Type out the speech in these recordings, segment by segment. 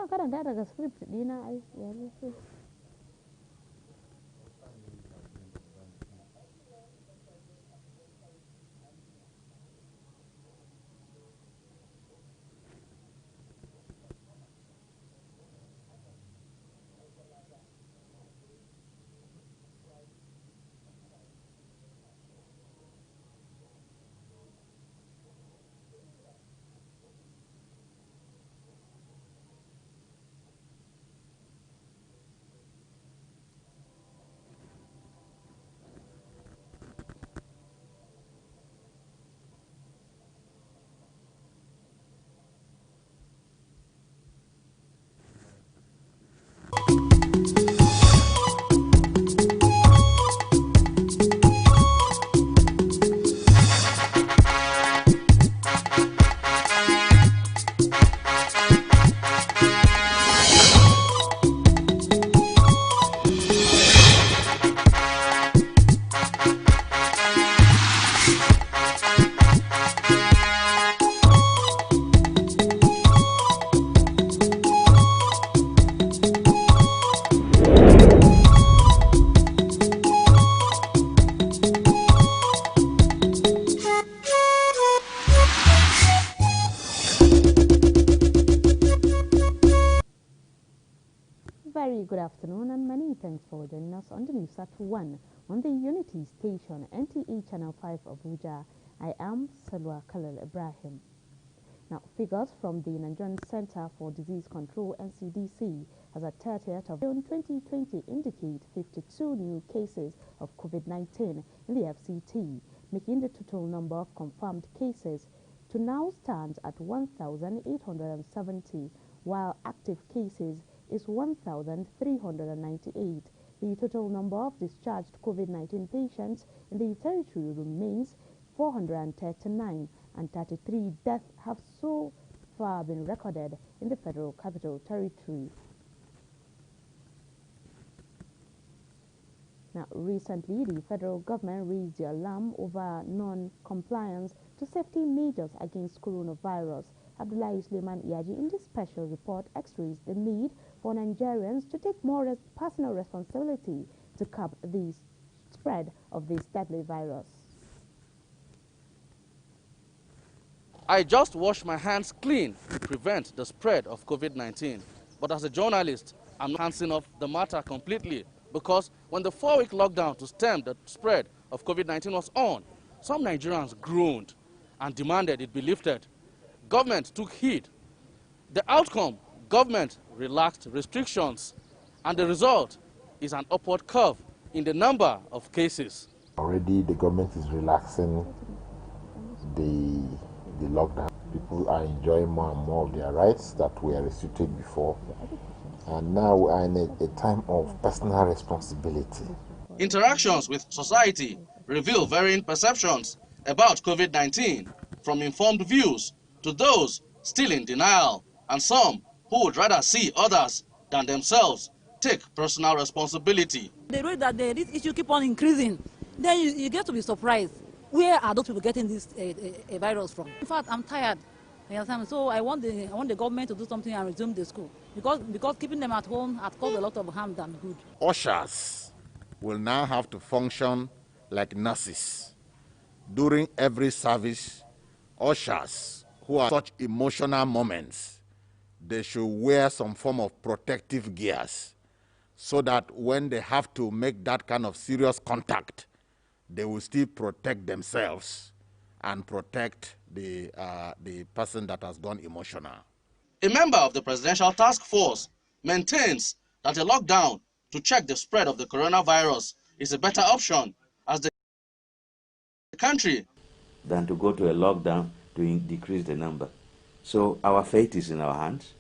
karanta daga script dina ai yanzu. Very good afternoon and many thanks for joining us on the news at 1 on the Unity Station, NTA Channel 5 Abuja. I am Salwa Khalil Ibrahim. Now, figures from the Nigerian Center for Disease Control (NCDC) as at 30th of June 2020 indicate 52 new cases of COVID-19 in the FCT, making the total number of confirmed cases to now stand at 1,870, while active cases is 1,398. The total number of discharged COVID-19 patients in the territory remains 439, and 33 deaths have so far been recorded in the Federal Capital Territory. Now, recently, the federal government raised the alarm over non-compliance to safety measures against coronavirus. Abdullahi Suleiman Iyaji in this special report x-rays the need for Nigerians to take more personal responsibility to curb the spread of this deadly virus. I just wash my hands clean to prevent the spread of COVID-19. But as a journalist, I'm not handing off the matter completely, because when the 4-week lockdown to stem the spread of COVID-19 was on, some Nigerians groaned and demanded it be lifted. Government took heed. The outcome, government relaxed restrictions, and the result is an upward curve in the number of cases. Already the government is relaxing the lockdown. People are enjoying more and more of their rights that were restricted before. And now we are in a time of personal responsibility. Interactions with society reveal varying perceptions about COVID-19, from informed views to those still in denial, and some who would rather see others than themselves take personal responsibility. The rate that this issue keep on increasing, then you get to be surprised. Where are those people getting this virus from? In fact, I'm tired. You understand? So I want the government to do something and resume the school, because keeping them at home has caused a lot of harm than good. Ushers will now have to function like nurses. During every service, ushers who are such emotional moments, they should wear some form of protective gears, so that when they have to make that kind of serious contact, they will still protect themselves and protect the person that has gone emotional. A member of the Presidential Task Force maintains that a lockdown to check the spread of the coronavirus is a better option, as the country than to go to a lockdown to decrease the number. So our fate is in our hands,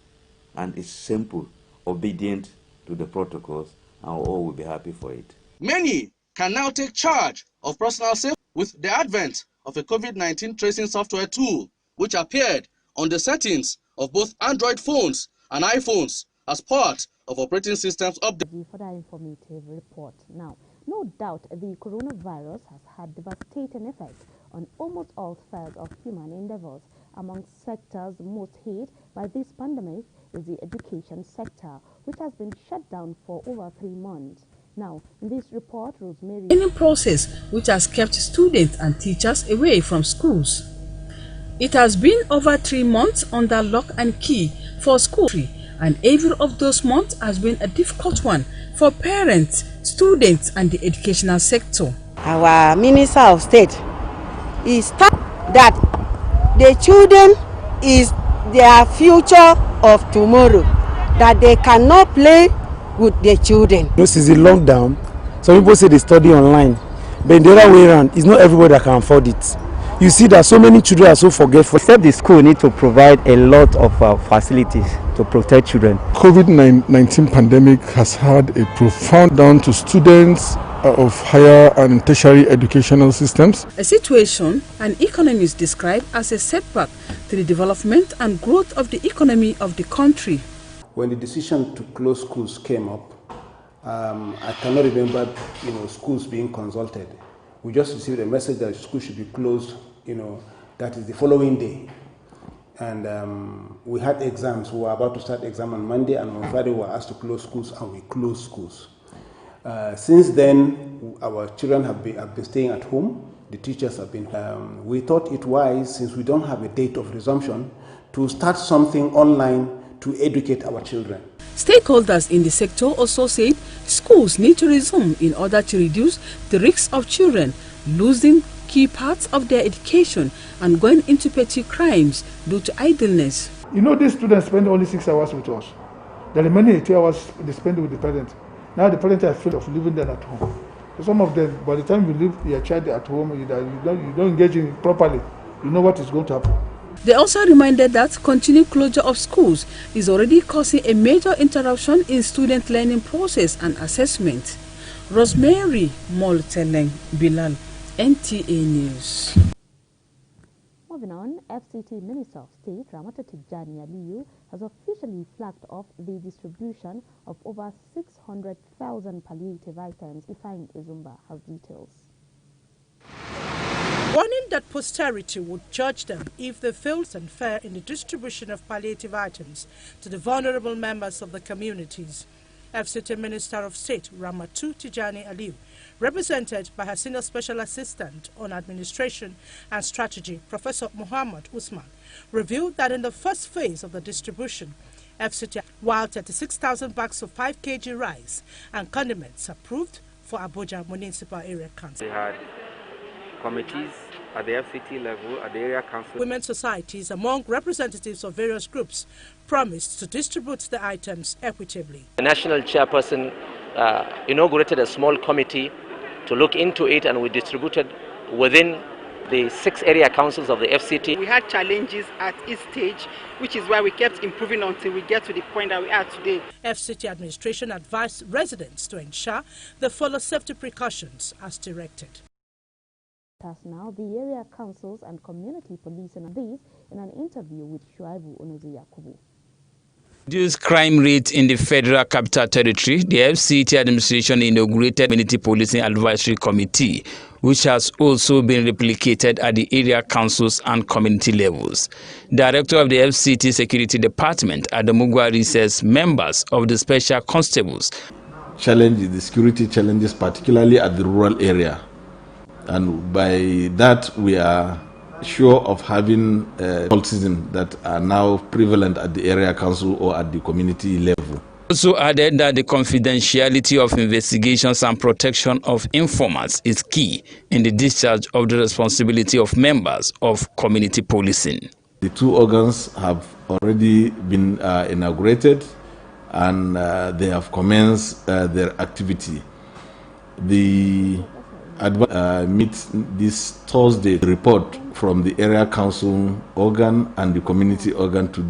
and it's simple, obedient to the protocols, and all will be happy for it. Many can now take charge of personal safety with the advent of a COVID-19 tracing software tool, which appeared on the settings of both Android phones and iPhones as part of operating systems update. For that informative report. Now, no doubt the coronavirus has had devastating effects on almost all spheres of human endeavors. among sectors most hit by this pandemic is the education sector, which has been shut down for over 3 months. Now, in this report, Rosemary... Training process which has kept students and teachers away from schools. It has been over 3 months under lock and key for schools, and every of those months has been a difficult one for parents, students, and the educational sector. Our Minister of State is that the children is their future of tomorrow, that they cannot play with the children. This is a lockdown. Some people say they study online, but in the other way around, it's not everybody that can afford it. You see that so many children are so forgetful. Except the school need to provide a lot of facilities to protect children. COVID-19 pandemic has had a profound down to students of higher and tertiary educational systems. A situation an economist describe as a setback to the development and growth of the economy of the country. When the decision to close schools came up, I cannot remember, schools being consulted. We just received a message that schools should be closed, that is the following day. And we had exams. We were about to start exam on Monday, and on Friday we were asked to close schools, and we closed schools. Since then, our children have been staying at home. The teachers have been. We thought it wise, since we don't have a date of resumption, to start something online to educate our children. Stakeholders in the sector also said schools need to resume in order to reduce the risks of children losing key parts of their education and going into petty crimes due to idleness. These students spend only 6 hours with us. The remaining 8 hours they spend with the parents. Now the parents are afraid of leaving them at home. So some of them, by the time you leave your child at home, you don't engage in it properly. You know what is going to happen. They also reminded that continued closure of schools is already causing a major interruption in student learning process and assessment. Rosemary Molteleng Bilal, NTA News. Moving on, FCT Minister of State Ramata Tijani Aliyu has officially flagged off the distribution of over 600,000 palliative items. Ifeanyi Izumba has details. Warning that posterity would judge them if they failed and fair in the distribution of palliative items to the vulnerable members of the communities. FCT Minister of State Ramata Tijani Aliyu, represented by her Senior Special Assistant on Administration and Strategy, Professor Muhammad Usman, revealed that in the first phase of the distribution, FCT, while 36,000 bags of 5 kg rice and condiments approved for Abuja Municipal Area Council. We had committees at the FCT level, at the area council. Women's societies, among representatives of various groups, promised to distribute the items equitably. The national chairperson inaugurated a small committee to look into it, and we distributed within the 6 area councils of the FCT. We had challenges at each stage, which is why we kept improving until we get to the point that we are today. FCT administration advised residents to ensure they follow safety precautions as directed. Now, the area councils and community policing are these in an interview with Shuaibu Onozi Yakubu. Reduced crime rate in the Federal Capital Territory, the FCT administration inaugurated Community Policing Advisory Committee, which has also been replicated at the area councils and community levels. Director of the FCT Security Department, Adamu Gwari, says members of the Special Constables challenge the security challenges, particularly at the rural area. And by that, we are sure of having cultism that are now prevalent at the area council or at the community level. Also added that the confidentiality of investigations and protection of informants is key in the discharge of the responsibility of members of community policing. The 2 organs have already been inaugurated, and they have commenced their activity. The meet this Thursday report from the area council organ and the community organ to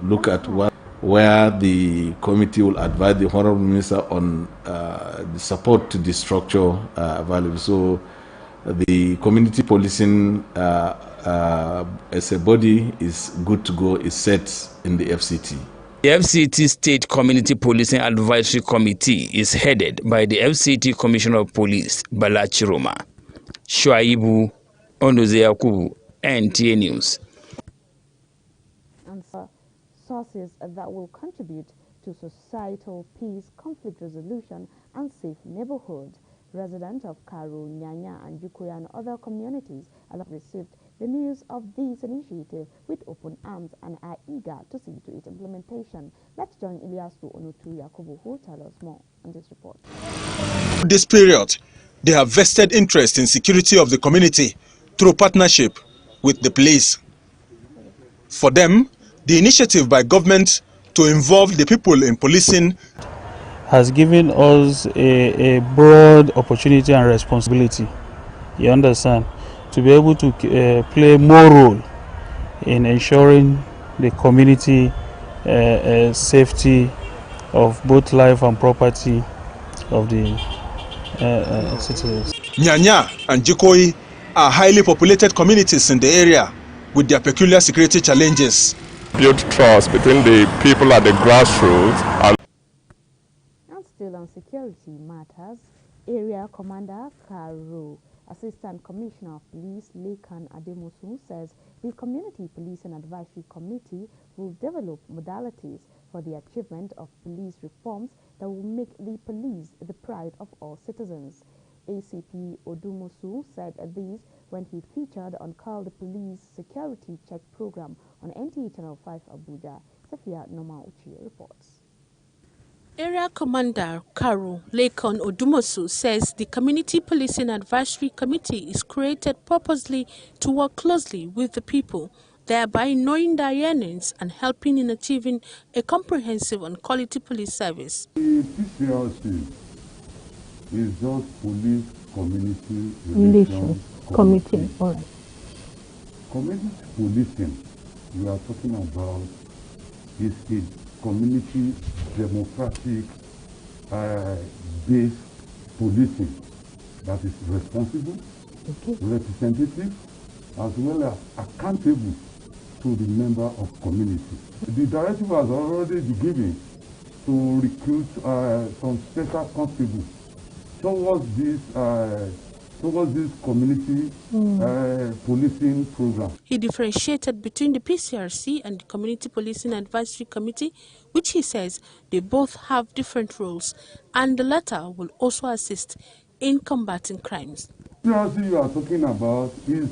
look at where the committee will advise the Honorable Minister on the support to the structure available. So the community policing as a body is good to go, is set in the FCT. The FCT State Community Policing Advisory Committee is headed by the FCT Commissioner of Police, Bala Chiroma. Shuaibu Onozi Yakubu, NTA News. resources that will contribute to societal peace, conflict resolution, and safe neighborhoods. Residents of Karu, Nyanya, and Jukoya and other communities have received the news of this initiative with open arms and are eager to see to its implementation. Let's join Ilyasu Onutu Yakubu, who will tell us more on this report. This period, they have vested interest in security of the community through partnership with the police. For them, the initiative by government to involve the people in policing has given us a broad opportunity and responsibility, you understand, to be able to play more role in ensuring the community safety of both life and property of the citizens. Nyanya and Jikoi are highly populated communities in the area with their peculiar security challenges. Build trust between the people at the grassroots. And still on security matters, Area Commander Karu, Assistant Commissioner of Police Lekan Ademusu says the Community Policing Advisory Committee will develop modalities for the achievement of police reforms that will make the police the pride of all citizens. ACP Odumusu said this when he featured on Call the Police Security Check Program on NTA Channel 5 Abuja. Safia Noma Uchi reports. Area Commander Karu Lekan Odumosu says the Community Policing Advisory Committee is created purposely to work closely with the people, thereby knowing their yearnings and helping in achieving a comprehensive and quality police service. The PCRC is just Police Community Relations Committee. All right. Community policing we are talking about is a community democratic based policing that is responsible, representative, as well as accountable to the member of community. The directive has already been given to recruit some special constables towards this community policing program. He differentiated between the PCRC and the Community Policing Advisory Committee, which he says they both have different roles, and the latter will also assist in combating crimes. The PCRC you are talking about is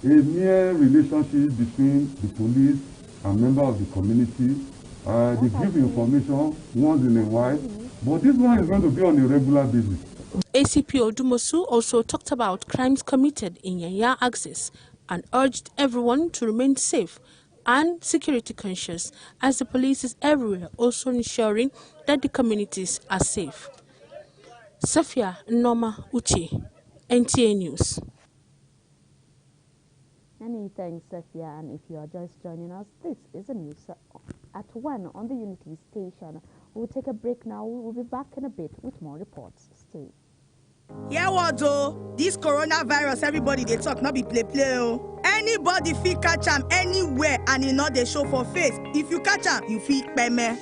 a mere relationship between the police and members of the community. They give information once in a while, but this one is going to be on a regular basis. ACP Odumosu also talked about crimes committed in Yanya Axis and urged everyone to remain safe and security conscious, as the police is everywhere, also ensuring that the communities are safe. Safia Noma Uchi, NTA News. Many thanks, Safia, and if you are just joining us, this is a news at 1 on the Unity station. We'll take a break now. We'll be back in a bit with more reports. Stay. Yeah, what though? This coronavirus, everybody they talk, not be play. Oh. Anybody feel catch am anywhere and you know they show for face. If you catch am, you feel peme.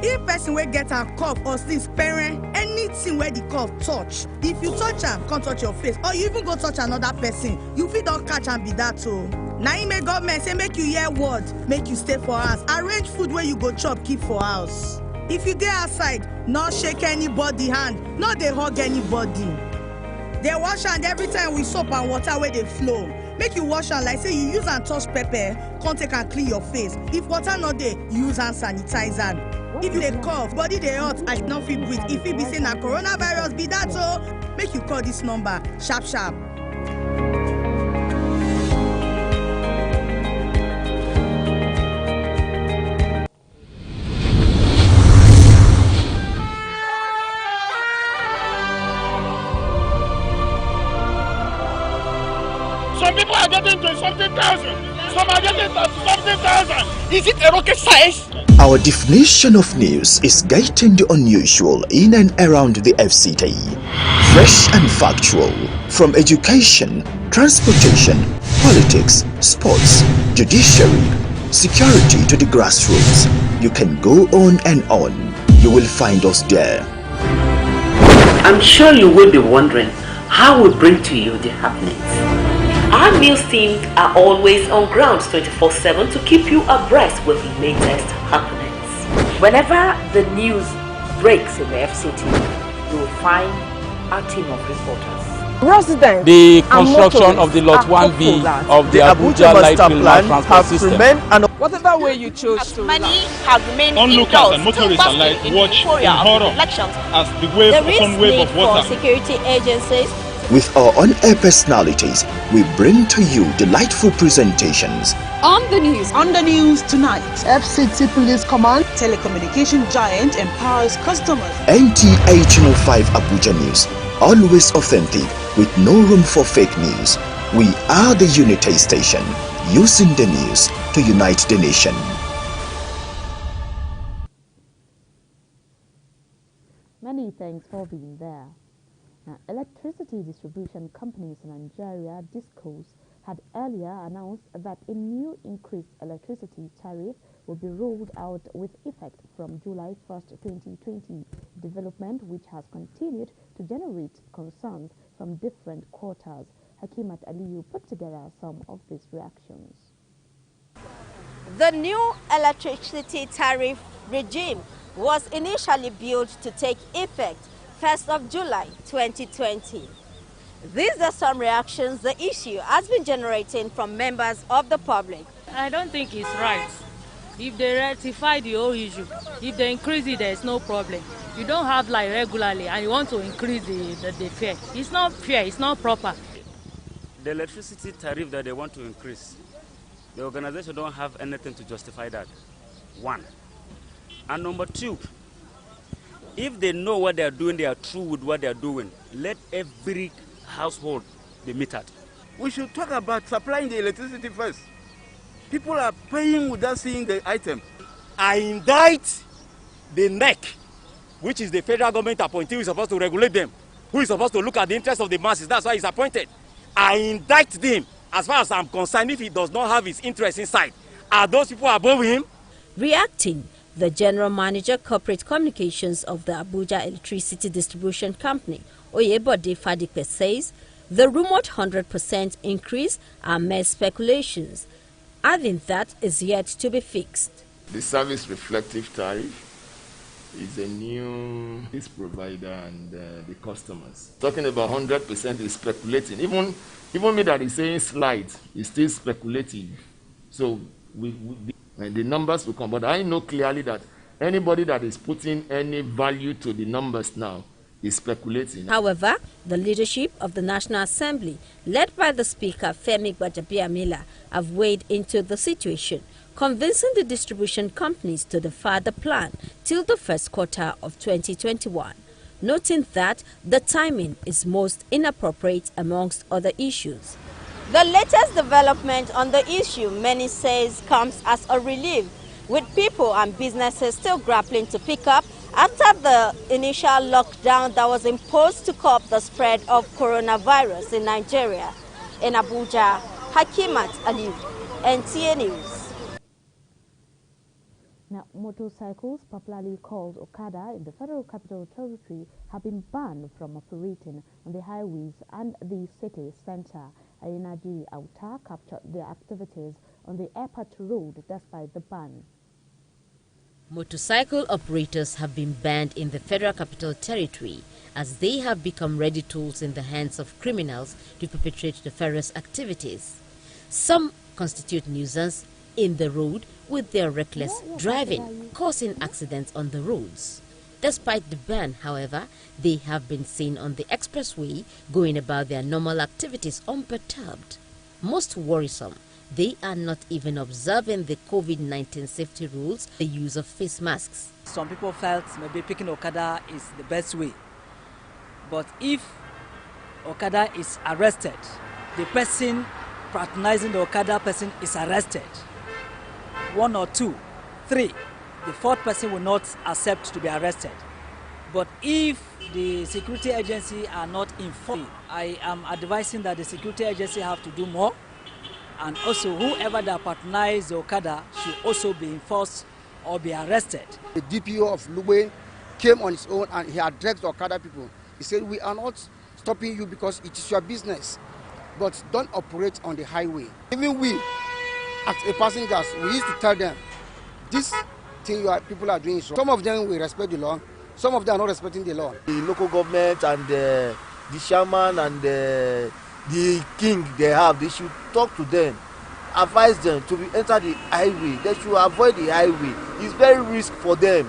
If person will get a cough or sneeze, parent, anything where the cough touch. If you touch am, can't touch your face, or you even go touch another person, you feel don't catch am be that too. Now you make government say make you hear word, make you stay for house. Arrange food where you go chop, keep for house. If you dey outside, not shake anybody hand, not they hug anybody. They wash hand every time with soap and water where they flow. Make you wash hand like say you use and touch pepper, come take and clean your face. If water not there, use and sanitize hand. If you dey cough, body dey hot, I not feel breathe. If it be say na coronavirus be that so, make you call this number, sharp sharp. Some people are getting 20-something-thousand. Some are getting 30-something-thousand. Is it a rocket science? Our definition of news is getting the unusual in and around the FCT. Fresh and factual. From education, transportation, politics, sports, judiciary, security to the grassroots. You can go on and on. You will find us there. I'm sure you will be wondering how we bring to you the happenings. Our news teams are always on ground 24/7 to keep you abreast with the latest happenings. Whenever the news breaks in the FCT, you will find our team of reporters. Residents the construction of the Lot 1B of the Abuja Light Rail Transport System. Whatever way you chose to many have remained Onlookers and indoors motorists alike watch in horror as the wave upon wave of water. Security agencies. With our on-air personalities, we bring to you delightful presentations. On the news tonight. FCT Police Command, telecommunication giant empowers customers. NTA Channel 5 Abuja News, always authentic with no room for fake news. We are the Unity Station, using the news to unite the nation. Many thanks for being there. Now, electricity distribution companies in Nigeria, DISCOs, had earlier announced that a new increased electricity tariff will be rolled out with effect from July 1st, 2020, development which has continued to generate concerns from different quarters. Hakimat Aliyu put together some of these reactions. The new electricity tariff regime was initially built to take effect 1st of July 2020. These are some reactions the issue has been generating from members of the public. I don't think it's right. If they rectify the whole issue, if they increase it, there's no problem. You don't have like regularly and you want to increase the fare. It's not fair, it's not proper. The electricity tariff that they want to increase, the organization don't have anything to justify that. One. And number two, if they know what they are doing, they are true with what they are doing, let every household be metered. We should talk about supplying the electricity first. People are paying without seeing the item. I indict the NEC, which is the federal government appointee who is supposed to regulate them, who is supposed to look at the interests of the masses. That's why he's appointed. I indict them. As far as I'm concerned, if he does not have his interests inside, are those people above him? Reacting, the General Manager Corporate Communications of the Abuja Electricity Distribution Company, Oyebode Fadipe, says the rumored 100% increase are mere speculations, adding that is yet to be fixed. The service reflective tariff is a new provider and the customers. Talking about 100% is speculating. Even me that is saying slight is still speculative. So the numbers will come. But I know clearly that anybody that is putting any value to the numbers now is speculating. However, the leadership of the National Assembly, led by the Speaker Femi Gbajabiamila, have weighed into the situation, convincing the distribution companies to defer the plan till the first quarter of 2021, noting that the timing is most inappropriate amongst other issues. The latest development on the issue, many says, comes as a relief, with people and businesses still grappling to pick up after the initial lockdown that was imposed to curb the spread of coronavirus in Nigeria. In Abuja, Hakimat Aliyu, NTA News. Now, motorcycles, popularly called Okada, in the Federal Capital Territory have been banned from operating on the highways and the city center. Ayenaji Auta captured their activities on the airport road despite the ban. Motorcycle operators have been banned in the Federal Capital Territory as they have become ready tools in the hands of criminals to perpetrate nefarious activities. Some constitute nuisance in the road with their reckless driving, causing accidents on the roads. Despite the ban, however, they have been seen on the expressway going about their normal activities unperturbed. Most worrisome, they are not even observing the COVID-19 safety rules, the use of face masks. Some people felt maybe picking Okada is the best way. But if Okada is arrested, the person patronizing the Okada person is arrested. 1 or 2, 3, the fourth person will not accept to be arrested. But if the security agency are not informed, I am advising that the security agency have to do more. And also whoever that patronize the Okada should also be enforced or be arrested. The DPO of Lugbe came on his own and he addressed the Okada people. He said, we are not stopping you because it is your business. but don't operate on the highway. Even we, as a passengers, we used to tell them, this thing people are doing is wrong. Some of them will respect the law, some of them are not respecting the law. The local government and the chairman and the king they should talk to them, advise them to enter the highway. They should avoid the highway. It's very risky for them.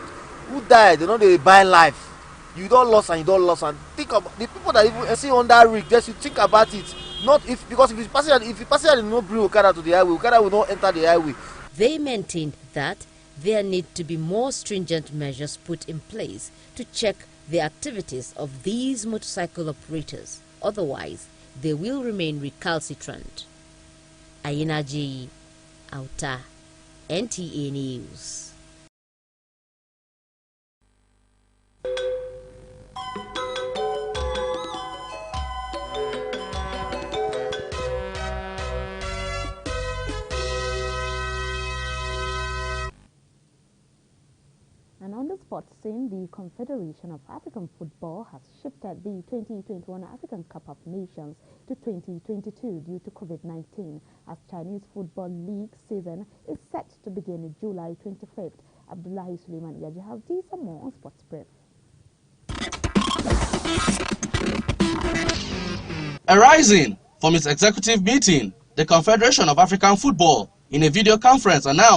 Who died? They know they buy life. You don't lose and you don't lose. And think about the people that even see on that rig. They should think about it. Not because if you pass it, you not bring Okada to the highway. Okada will not enter the highway. They maintained that there need to be more stringent measures put in place to check the activities of these motorcycle operators. Otherwise, they will remain recalcitrant. Ayina J. Auta, NTA News. And on the sports scene, the Confederation of African Football has shifted the 2021 African Cup of Nations to 2022 due to COVID-19, as Chinese Football League season is set to begin July 25th. Abdullahi Suleiman Yajihaldi, some more on Sports Brief. Arising from its executive meeting, the Confederation of African Football, in a video conference, announced